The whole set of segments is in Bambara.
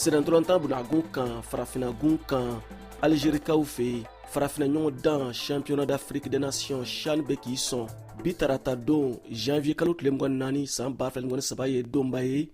Sedantorantan bunagun kan farafinagun kan Algérikaw fe farafina ɲɔgɔn dan championnat d'Afrique des Nations CHAN bɛ k'i sɔn bi tarata don janvier kalo tile 24 san 2023 ye donba ye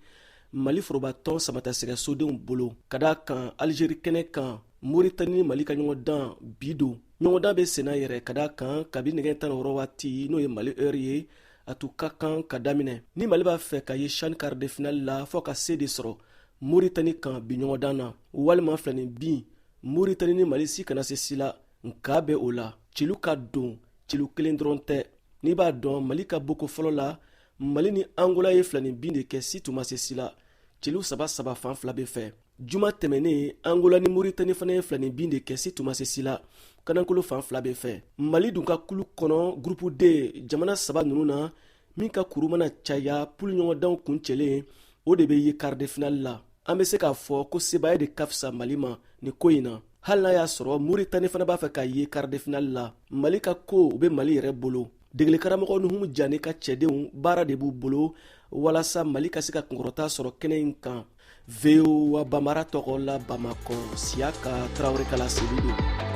Mali forobatɔn samata sɛgɛsodenw bolo ka da kan Algérie kɛnɛ kan Mauritanie ni Mali ka ɲɔgɔn dan bi don ɲɔgɔn dan bɛ senna yɛrɛ ka da kan kabi nɛgɛ 16 waati n'o ye Mali heure ye a tun ka kan ka daminɛ ni Mali b'a fɛ ka ye CHAN quart de finale la fɔ ka se de sɔrɔ Mauritanie kan bi ɲɔgɔn dan na walima filɛ bin Mauritanie ni Mali si kana se si la nka bɛ o la cilu ka don cilu kelen dɔrɔn tɛ n'i b'a dɔn Mali ka boko fɔlɔ la Mali ni Angola ye filɛ bin de kɛ si tun ma se si la cilu saba fan fila bɛ fɛ juma tɛmɛnen Angola ni Mauritanie fana ye filɛ bin de kɛ si tun ma se si la kanankolo fan fila bɛ fɛ Mali dun ka kulu kɔnɔ groupe D jamana saba ninnu na min ka kuru mana caya poule ɲɔgɔndanw kun cɛlen o de bɛ ye quart de finale la an bɛ se k'a fɔ ko sebaaya de ka fisa Mali ma ni ko in na hali n'a y'a sɔrɔ Mauritanie fana b'a fɛ ka ye quart de finale la Mali ka ko u bɛ Mali yɛrɛ bolo degeli karamɔgɔ ni Humu Jane ka cɛdenw baara de b'u bolo walasa Mali ka se ka kunkɔrɔta sɔrɔ kɛnɛ in kan VOA Bambara tɔgɔ la Bamakɔ Siyaka Traoré Kala Seydou